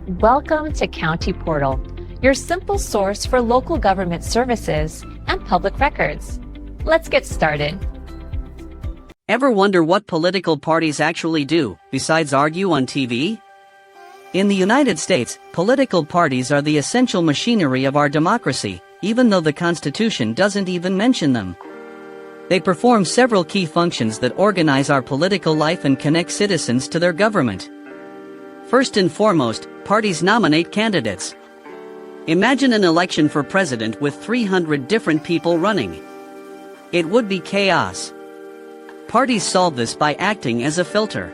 Welcome to County Portal, your simple source for local government services and public records. Let's get started. Ever wonder what political parties actually do, besides argue on TV? In the United States, political parties are the essential machinery of our democracy, even though the Constitution doesn't even mention them. They perform several key functions that organize our political life and connect citizens to their government. First and foremost, parties nominate candidates. Imagine an election for president with 300 different people running. It would be chaos. Parties solve this by acting as a filter.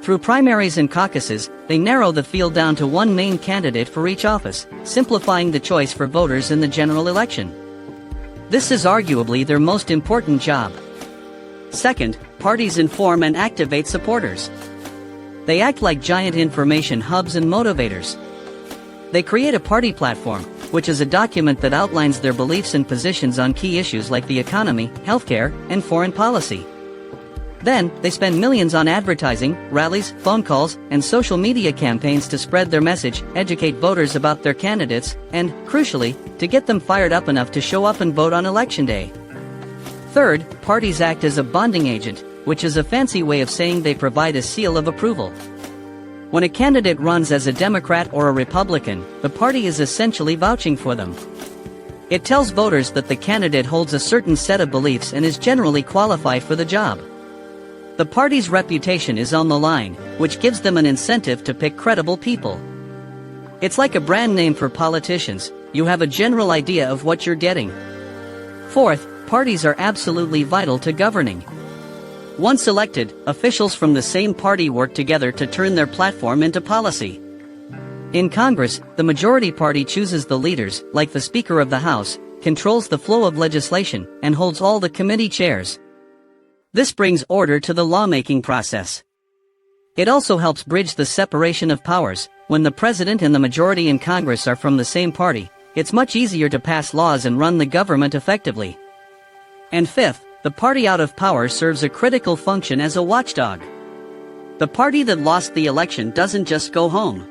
Through primaries and caucuses, they narrow the field down to one main candidate for each office, simplifying the choice for voters in the general election. This is arguably their most important job. Second, parties inform and activate supporters. They act like giant information hubs and motivators. They create a party platform, which is a document that outlines their beliefs and positions on key issues like the economy, healthcare, and foreign policy. Then, they spend millions on advertising, rallies, phone calls, and social media campaigns to spread their message, educate voters about their candidates, and, crucially, to get them fired up enough to show up and vote on Election Day. Third, parties act as a bonding agent, which is a fancy way of saying they provide a seal of approval. When a candidate runs as a Democrat or a Republican, the party is essentially vouching for them. It tells voters that the candidate holds a certain set of beliefs and is generally qualified for the job. The party's reputation is on the line, which gives them an incentive to pick credible people. It's like a brand name for politicians. You have a general idea of what you're getting. Fourth, parties are absolutely vital to governing. Once elected, officials from the same party work together to turn their platform into policy. In Congress, the majority party chooses the leaders, like the Speaker of the House, controls the flow of legislation, and holds all the committee chairs. This brings order to the lawmaking process. It also helps bridge the separation of powers. When the president and the majority in Congress are from the same party, it's much easier to pass laws and run the government effectively. And fifth, the party out of power serves a critical function as a watchdog. The party that lost the election doesn't just go home.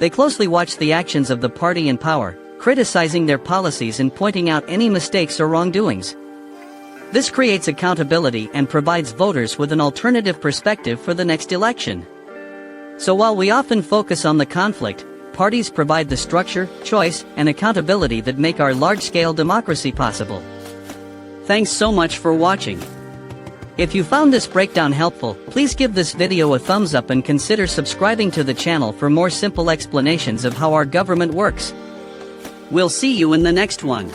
They closely watch the actions of the party in power, criticizing their policies and pointing out any mistakes or wrongdoings. This creates accountability and provides voters with an alternative perspective for the next election. So while we often focus on the conflict, parties provide the structure, choice, and accountability that make our large-scale democracy possible. Thanks so much for watching. If you found this breakdown helpful, please give this video a thumbs up and consider subscribing to the channel for more simple explanations of how our government works. We'll see you in the next one.